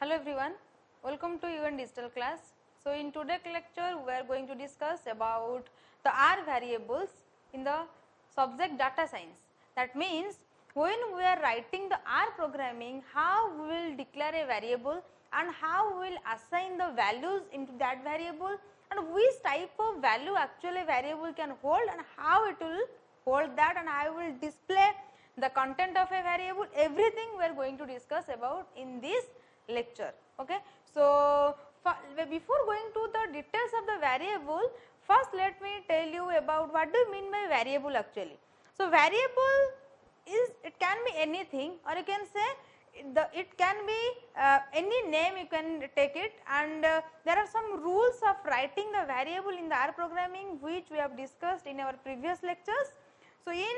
Hello everyone, welcome to UN Digital class. So in today's lecture we are going to discuss about the R variables in the subject data science. That means when we are writing the R programming, how we will declare a variable and how we will assign the values into that variable and which type of value actually a variable can hold and how it will hold that and how it will display the content of a variable. Everything we are going to discuss about in this lecture. Okay. So, before going to the details of the variable, first let me tell you about what do you mean by variable actually. So, variable is, it can be anything or you can say it can be any name you can take it, and there are some rules of writing the variable in the R programming which we have discussed in our previous lectures. So, in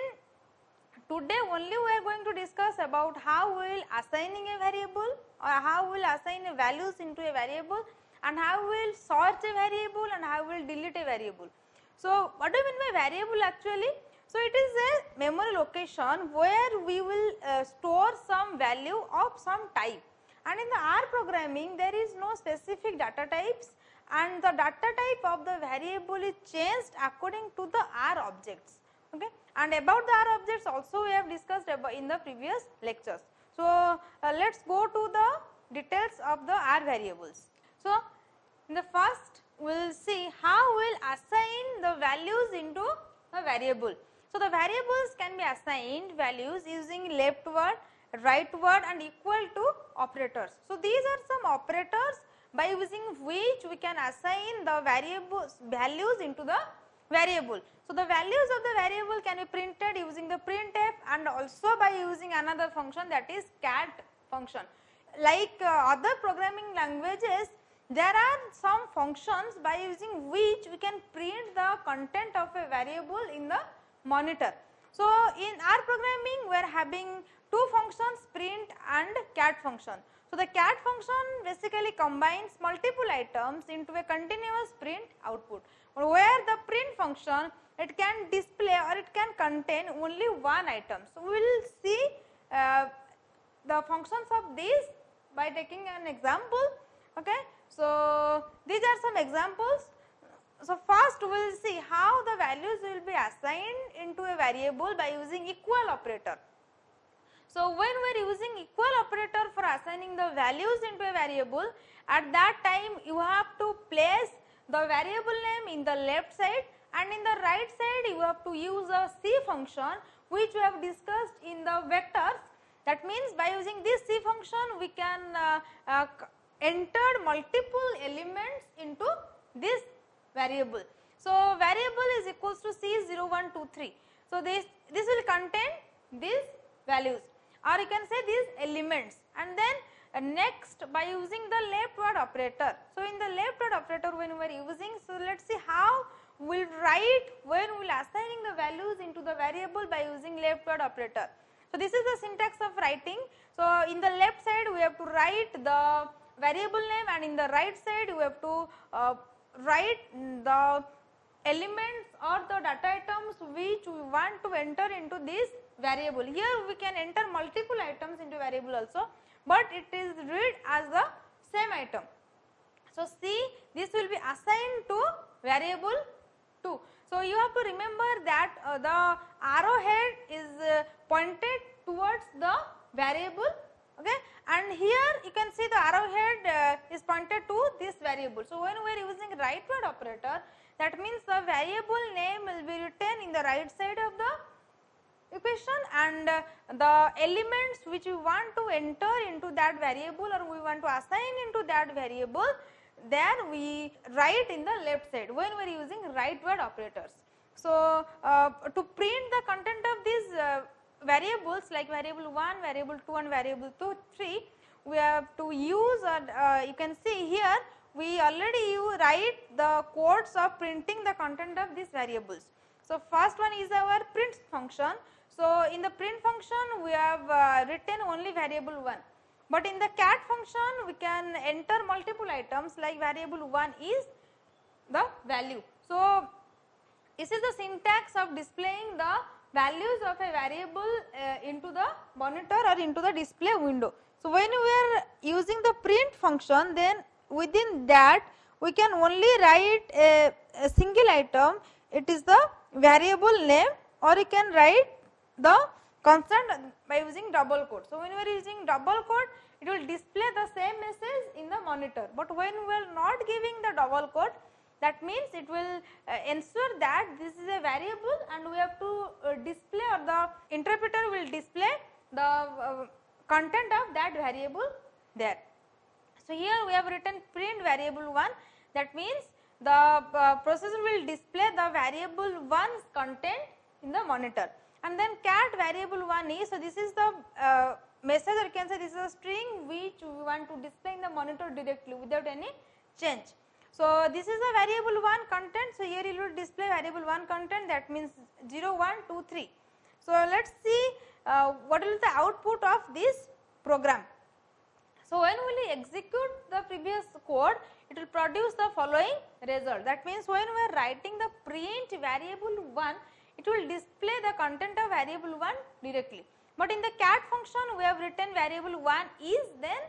today only we are going to discuss about how we will assigning a variable or how we will assign a values into a variable and how we will sort a variable and how we will delete a variable. So, what do you mean by variable actually? So, it is a memory location where we will store some value of some type, and in the R programming there is no specific data types and the data type of the variable is changed according to the R objects. Okay. And about the R objects also we have discussed about in the previous lectures. So, let us go to the details of the R variables. So, in the first we will see how we will assign the values into a variable. So, the variables can be assigned values using leftward, rightward and equal to operators. So, these are some operators by using which we can assign the variables values into the variable. So, the values of the variable can be printed using the printf and also by using another function, that is cat function. Like other programming languages, there are some functions by using which we can print the content of a variable in the monitor. So, in R programming we are having two functions, print and cat function. So, the cat function basically combines multiple items into a continuous print output, where the print function, it can display or it can contain only one item. So, we will see the functions of these by taking an example. Okay. So, these are some examples. So, first we will see how the values will be assigned into a variable by using equal operator. So, when we are using equal operator for assigning the values into a variable, at that time you have to place the variable name in the left side and in the right side you have to use a C function which we have discussed in the vectors. That means by using this C function we can enter multiple elements into this variable. So, variable is equals to C0123. So, this will contain these values or you can say these elements, and then next by using the leftward operator. So, in the leftward operator when we are using, so let us see how we will write when we will assigning the values into the variable by using leftward operator. So, this is the syntax of writing. So, in the left side we have to write the variable name and in the right side we have to write the elements or the data items which we want to enter into this variable. Here we can enter multiple items into variable also, but it is read as the same item. So, see, this will be assigned to variable 2. So, you have to remember that the arrowhead is pointed towards the variable, okay, and here you can see the arrowhead is pointed to this variable. So, when we are using rightward operator, that means the variable name will be written in the right side of the equation and the elements which we want to enter into that variable or we want to assign into that variable, then we write in the left side when we are using rightward operators. So, to print the content of these variables like variable 1, variable 2 and variable 3, we have to use you can see here we already write the codes of printing the content of these variables. So, first one is our print function. So, in the print function we have written only variable 1, but in the cat function we can enter multiple items like variable 1 is the value. So, this is the syntax of displaying the values of a variable into the monitor or into the display window. So when we are using the print function, then within that we can only write a single item, it is the variable name, or you can write the constant by using double quote. So when we are using double quote, it will display the same message in the monitor, but when we are not giving the double quote, that means it will ensure that this is a variable and we have to display, or the interpreter will display the content of that variable there. So here we have written print variable 1, that means the processor will display the variable 1's content in the monitor, and then cat variable 1 is, so this is the message, or you can say this is a string which we want to display in the monitor directly without any change. So this is the variable 1 content, so here it will display variable 1 content, that means 0, 1, 2, 3. So let us see what will be the output of this program. So when we will execute the previous code, it will produce the following result. That means when we are writing the print variable 1, it will display the content of variable 1 directly. But in the cat function, we have written variable 1 is, then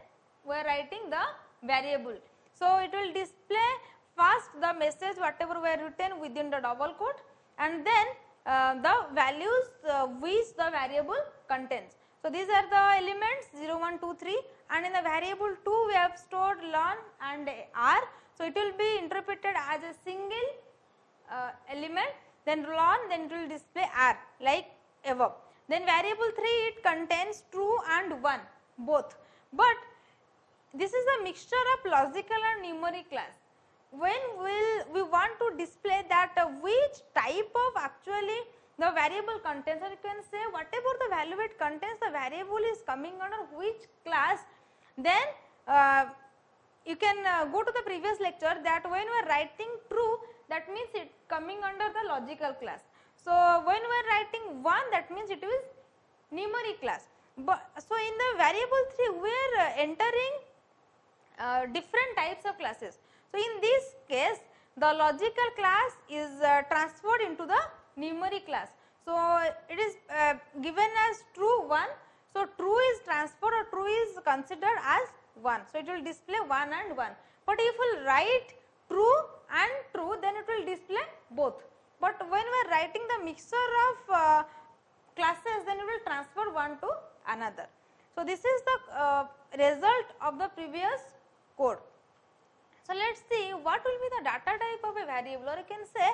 we are writing the variable. So it will display first the message whatever we have written within the double quote, and then the values which the variable contains. So these are the elements 0, 1, 2, 3, and in the variable 2 we have stored learn and r. So it will be interpreted as a single element, then learn, then it will display r like above. Then variable 3, it contains true and 1 both, but this is a mixture of logical and numeric class. When we want to display that which type of actually the variable contains, or you can say whatever the value it contains, the variable is coming under which class, then you can go to the previous lecture that when we are writing true, that means it coming under the logical class. So when we are writing 1, that means it is numeric class. But so in the variable 3 we are entering different types of classes. So in this case, the logical class is transferred into the numeric class. So it is given as true 1. So true is transferred, or true is considered as 1. So it will display 1 and 1. But if we write true and true, then it will display both. But when we are writing the mixture of classes, then it will transfer one to another. So this is the result of the previous code. So let us see what will be the data type of a variable, or you can say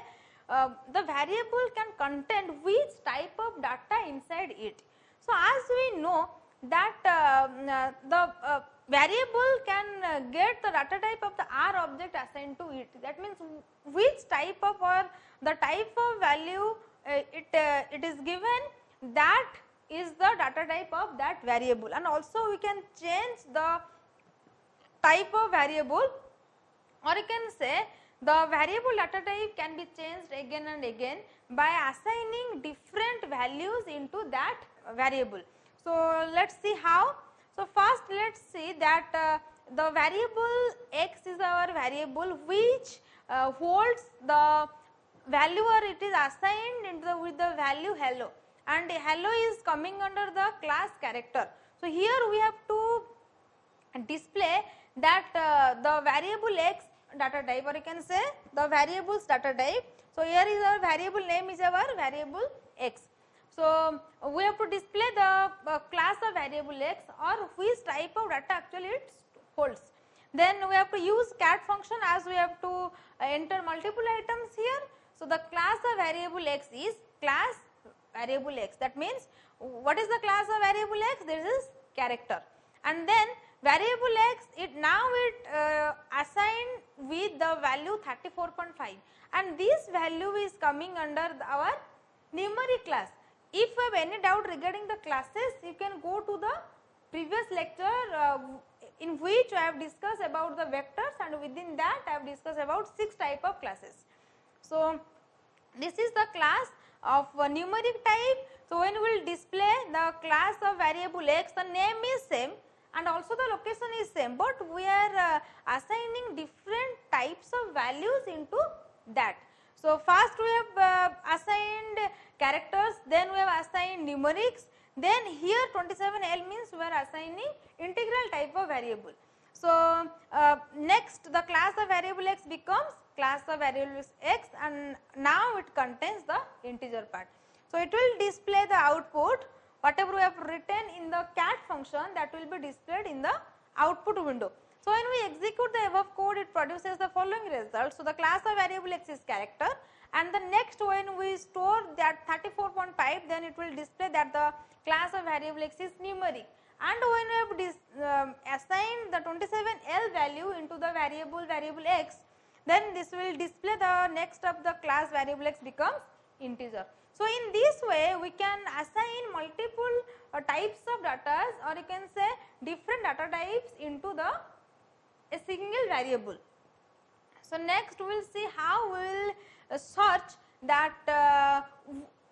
the variable can contain which type of data inside it. So as we know that the variable can get the data type of the R object assigned to it. That means which type of, or the type of value it is given, that is the data type of that variable, and also we can change the type of variable, or you can say the variable data type can be changed again and again by assigning different values into that variable. So let us see how. So first let us see that the variable x is our variable which holds the value, or it is assigned into with the value hello, and hello is coming under the class character. So here we have to display that the variable x data type, or you can say the variables data type. So here is our variable name is our variable x. So we have to display the class of variable x, or which type of data actually it holds. Then we have to use cat function, as we have to enter multiple items here. So the class of variable x is class variable x. That means what is the class of variable x? This is character. And then variable x, it now assigned with the value 34.5, and this value is coming under our numeric class. If you have any doubt regarding the classes, you can go to the previous lecture in which I have discussed about the vectors, and within that I have discussed about 6 type of classes. So this is the class of numeric type. So when we will display the class of variable x, the name is same and also the location is same, but we are assigning different types of values into that. So first we have assigned characters, then we have assigned numerics, then here 27L means we are assigning integral type of variable. So, next the class of variable x becomes class of variable x, and now it contains the integer part. So, it will display the output whatever we have written in the cat function, that will be displayed in the output window. So, when we execute the above code, it produces the following result. So, the class of variable x is character, and the next when we store that 34.5, then it will display that the class of variable x is numeric. And when we have assigned the 27L value into the variable x, then this will display the next of the class variable x becomes integer. So, in this way we can assign multiple types of data, or you can say different data types into a single variable. So, next we will see how we will search that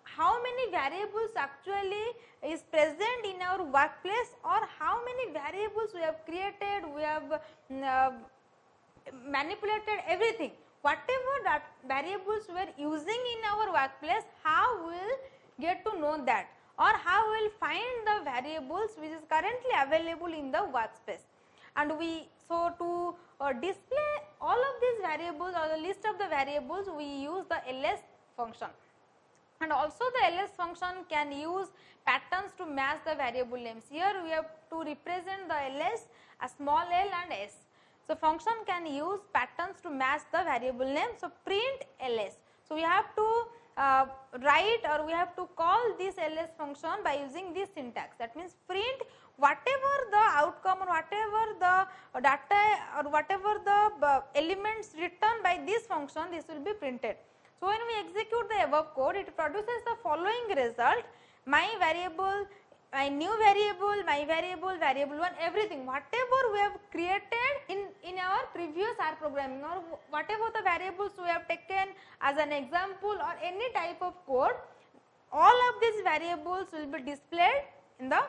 how many variables actually is present in our workplace, or how many variables we have created, we have manipulated everything. Whatever that variables we are using in our workplace, how we will get to know that, or how we will find the variables which is currently available in the workspace. And to display all of these variables or the list of the variables, we use the ls function. And also the ls function can use patterns to match the variable names. Here we have to represent the ls as small l and s. So, function can use patterns to match the variable name. So, print ls. So, we have to write, or we have to call this ls function by using this syntax. That means print whatever the outcome, or whatever the data, or whatever the elements written by this function, this will be printed. So, when we execute the above code, it produces the following result: my variable, my new variable, my variable, variable 1, everything whatever we have created in our previous R programming, or whatever the variables we have taken as an example, or any type of code, all of these variables will be displayed in the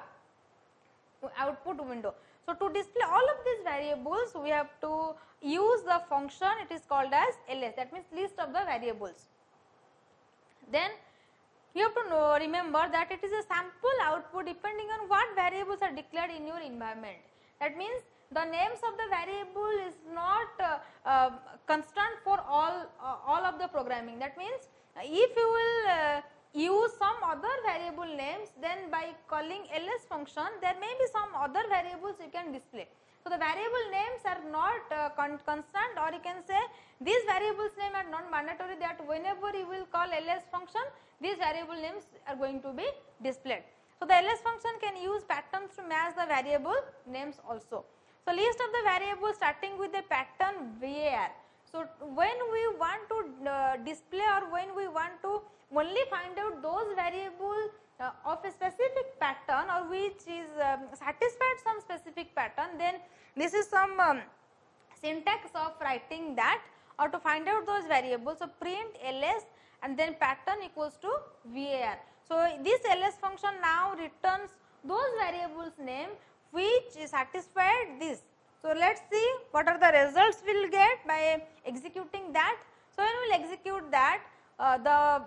output window. So, to display all of these variables, we have to use the function, it is called as ls, that means list of the variables. Then you have to remember that it is a sample output depending on what variables are declared in your environment. That means the names of the variable is not constant for all of the programming. That means if you will use some other variable names, then by calling ls function, there may be some other variables you can display. So, the variable names are not constant, or you can say these variables name are not mandatory, that whenever you will call ls function, these variable names are going to be displayed. So, the ls function can use patterns to match the variable names also. So, list of the variables starting with the pattern var. So, when we want to display, or when we want to only find out those variables of a specific pattern, or which is satisfied some specific pattern, then this is some syntax of writing that, or to find out those variables. So, print ls and then pattern equals to var. So, this ls function now returns those variables name which is satisfied this. So, let us see what are the results we will get by executing that. So, when we will execute that, the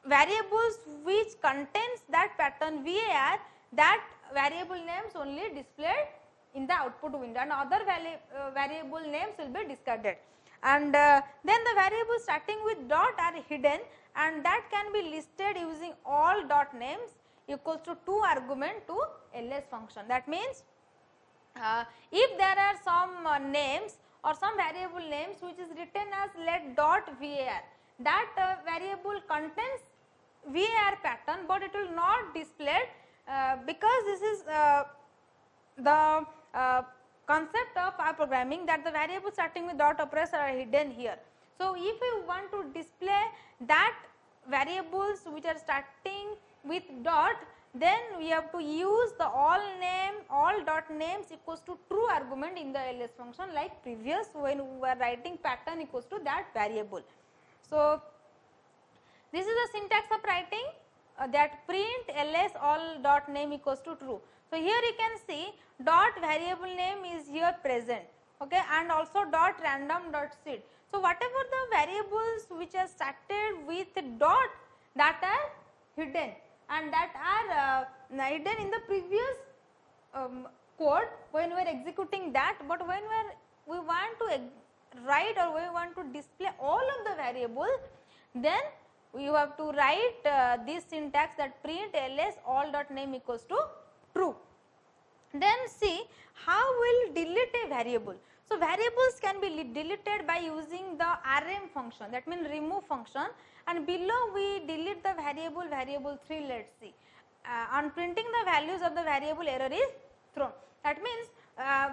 variables which contains that pattern var, that variable names only displayed in the output window, and other variable names will be discarded. And then the variables starting with dot are hidden, and that can be listed using all dot names equals to 2 argument to ls function. That means if there are some names or some variable names which is written as let dot var, that variable contains var pattern, but it will not display because this is the concept of our programming, that the variables starting with dot operators are hidden here. So, if we want to display that variables which are starting with dot, then we have to use the all dot names equals to true argument in the ls function, like previous when we were writing pattern equals to that variable. So, this is the syntax of writing that print ls all dot name equals to true. So, here you can see dot variable name is here present, okay, and also dot random dot seed. So, whatever the variables which are started with dot, that are hidden. and that are hidden in the previous code when we are executing that, but when we want to write or we want to display all of the variable, then you have to write this syntax that print ls all dot name equals to true. Then see how we will delete a variable. So variables can be deleted by using the rm function, that means remove function, and below we delete the variable 3. Let us see, on printing the values of the variable, error is thrown. That means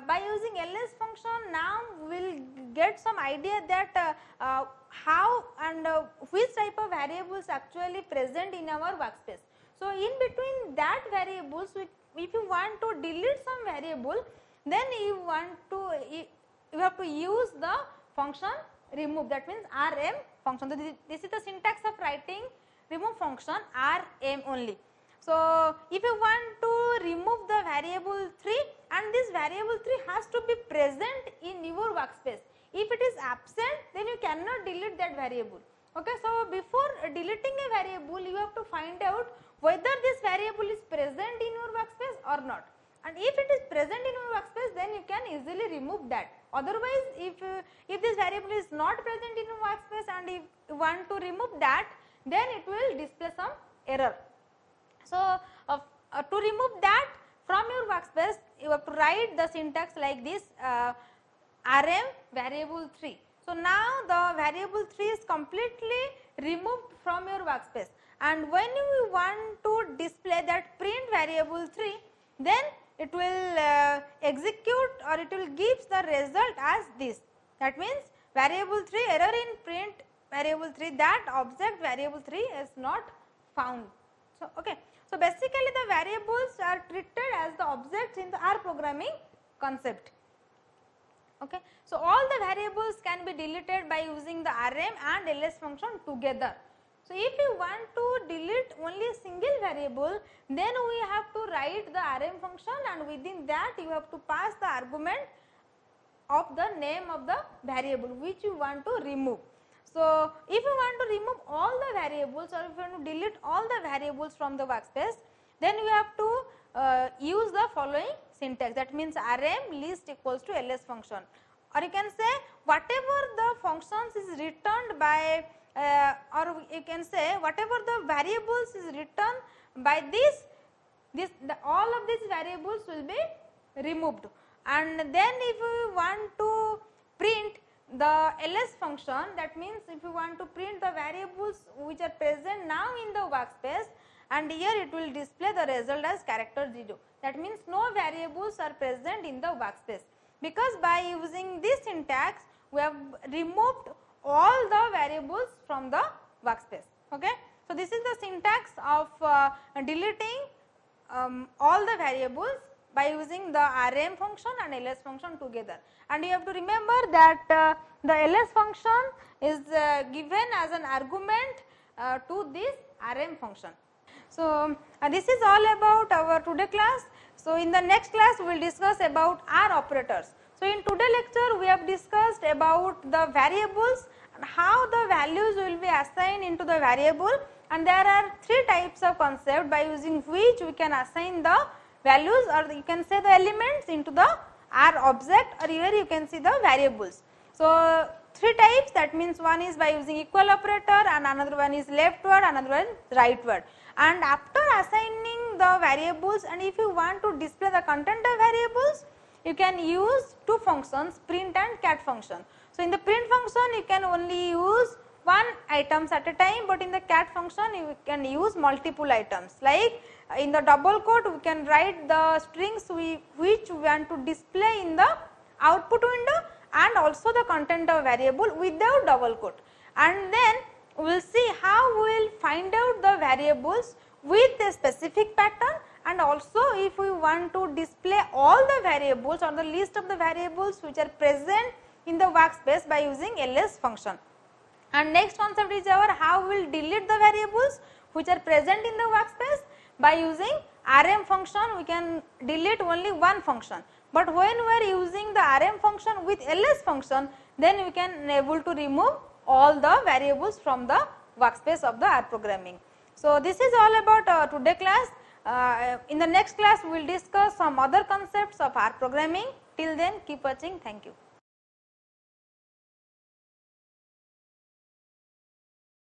by using ls function, now we will get some idea that how and which type of variables actually present in our workspace. So in between that variables, if you want to delete some variable, then you have to use the function remove, that means rm function. So this is the syntax of writing remove function, rm only. So if you want to remove the variable 3, and this variable 3 has to be present in your workspace. If it is absent, then you cannot delete that variable. Okay, so before deleting a variable, you have to find out whether this variable is present in your workspace or not. And if it is present in your workspace, then you can easily remove that. Otherwise, if this variable is not present in your workspace and if you want to remove that, then it will display some error. So to remove that from your workspace, you have to write the syntax like this, rm variable 3. So now the variable 3 is completely removed from your workspace, and when you want to display that print variable 3, then it will execute or it will give the result as this. That means variable 3 error in print variable 3, that object variable 3 is not found. So okay. So basically the variables are treated as the objects in the R programming concept. Okay. So all the variables can be deleted by using the rm and ls function together. So if you want to delete only a single variable, then we have to write the rm function, and within that you have to pass the argument of the name of the variable which you want to remove. So if you want to remove all the variables, or if you want to delete all the variables from the workspace, then you have to use the following syntax, that means rm list equals to ls function, or you can say whatever the functions is returned by or you can say whatever the variables is returned by all of these variables will be removed. And then if you want to print the ls function, that means if you want to print the variables which are present now in the workspace, and here it will display the result as character 0. That means no variables are present in the workspace, because by using this syntax we have removed all the variables from the workspace. Okay. So this is the syntax of deleting all the variables by using the rm function and ls function together. And you have to remember that the ls function is given as an argument to this rm function. So this is all about our today class. So in the next class we will discuss about R operators. So in today lecture we have discussed about the variables and how the values will be assigned into the variable, and there are 3 types of concept by using which we can assign the values, or you can say the elements into the R object, or here you can see the variables. So 3 types, that means one is by using equal operator, and another one is leftward, another one is rightward. And after assigning the variables, and if you want to display the content of variables, you can use 2 functions, print and cat function. So in the print function you can only use one items at a time, but in the cat function you can use multiple items. Like in the double quote we can write the strings which we want to display in the output window, and also the content of variable without double quote. And then we will see how we will find out the variables with a specific pattern, and also if we want to display all the variables or the list of the variables which are present in the workspace by using ls function. And next concept is our how we will delete the variables which are present in the workspace. By using rm function we can delete only one function, but when we are using the rm function with ls function, then we can able to remove all the variables from the workspace of the R programming. So, this is all about today class. In the next class we will discuss some other concepts of R programming. Till then keep watching. Thank you.